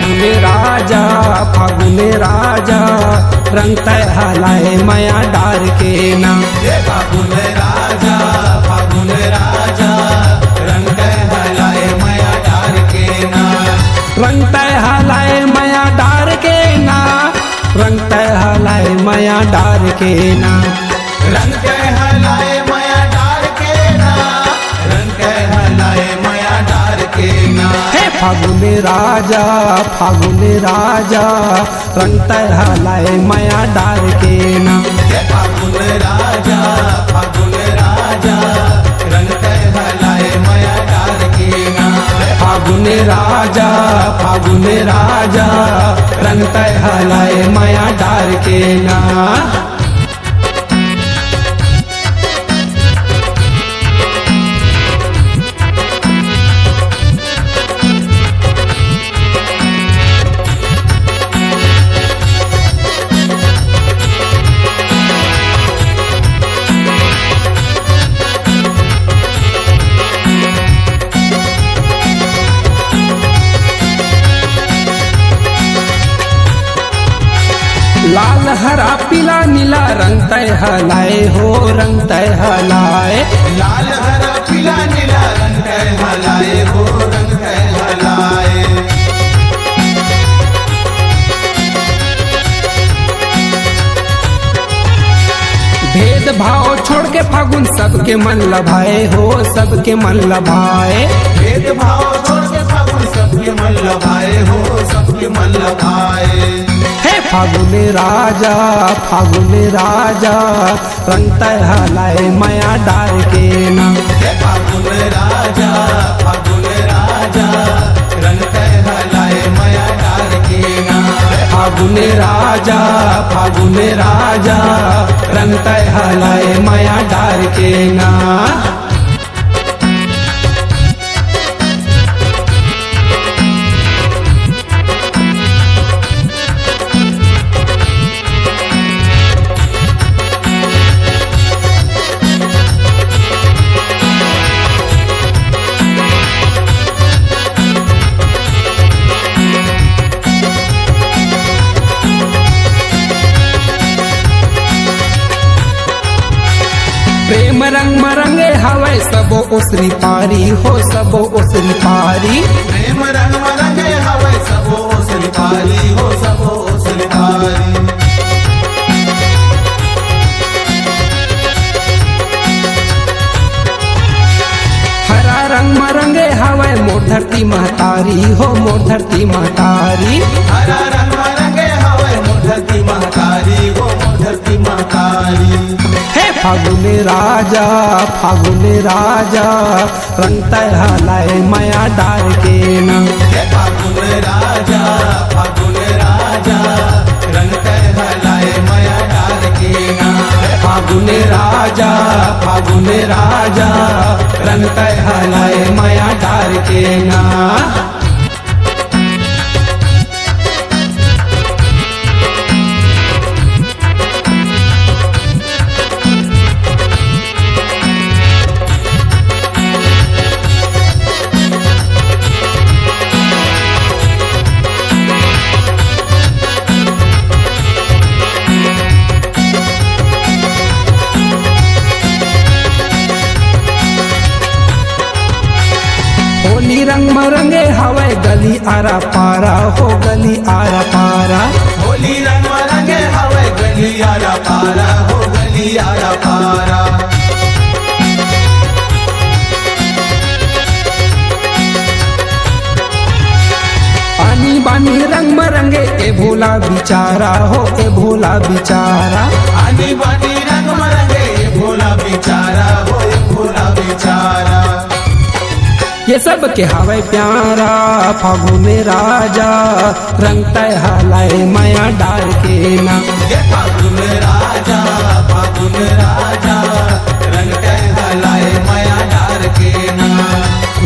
फागुन राजा रंग तय हलाए माया डार के ना। फागुन राजा रंग तय हलाए माया डार के ना। रंग तय हलाए माया डार के ना। रंग तय हलाए माया डार के ना। रंग तय हलाए माया डार के ना। रंग तय हलाए माया डार के ना। हे फागुन राजा रंग तय हलाए माया डार के ना। फागुन राजा रंग तय हलाए माया डार के ना। फागुन राजा रंग तय हलाए माया डार के ना। लाल हरा पीला नीला रंग तय हलाए हो रंग तय हलाए। लाल हरा पीला नीला रंग तय हलाए हो रंग तय हलाए। भेदभाव छोड़ के फागुन सबके मन लभाए हो सबके मन लभाए। भेदभाव छोड़ के फागुन सबके मन लभाए हो सबके मन लभाए। हे फागुन राजा रंग तय हलाए माया डार के ना। फागुन राजा रंग तय हलाए माया डार के ना। फागुन राजा रंग तय हलाए माया डार के ना। प्रेम रंग मरंगे हवे सबो उसरी पारी हो सबो उसरी पारी। प्रेम रंग मरंगे हवे सबो उसरी पारी हो सबो उसरी पारी। हरा रंग मरंगे हवे मोर धरती महतारी हो मोर धरती महतारी। हरा रंग मरंगे हवे मोर धरती महतारी हो मोर धरती महतारी। हे फागुन राजा रंग तय हलाए माया डार के ना। फागुन राजा रंग तय हलाए माया डार के ना। फागुन राजा रंग तय हलाए माया डार के ना। होली रंग मरंगे हवे गली आरा पारा हो गली आरा पारा। होली रंग मरंगे हवे गली आरा पारा हो गली आरा पारा। आनी बानी रंग मरंगे ए भोला बिचारा हो ए भोला बिचारा। आनी बानी रंग मरंगे ये भोला बेचारा हो ये भोला बेचारा। ये सब के हवे प्यारा फागुन राजा रंग तय हलाए माया डार के ना। ये फागुन राजा रंग तय हलाए माया डार के ना।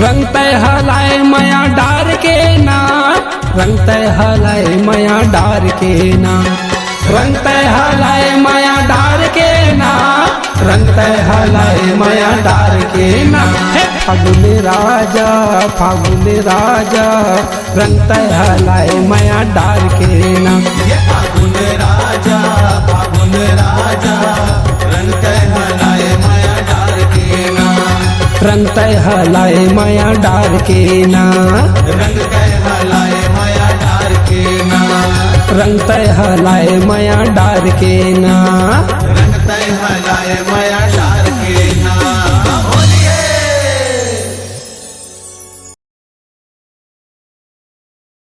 रंग तय हलाए माया डार के ना। रंग तय हलाए माया डार के ना। रंग तय हलाए माया डार के ना। रंग तय हलाए माया डार के ना। हे फागुन राजा रंग तय हलाए माया डार के ना। ये फागुन राजा रंग तय हलाए माया डार के ना। रंग तय हलाए माया डार के ना। रंग तय हलाए माया डार के ना। रंग तय हलाए माया डार के ना। रंग तय हलाए माया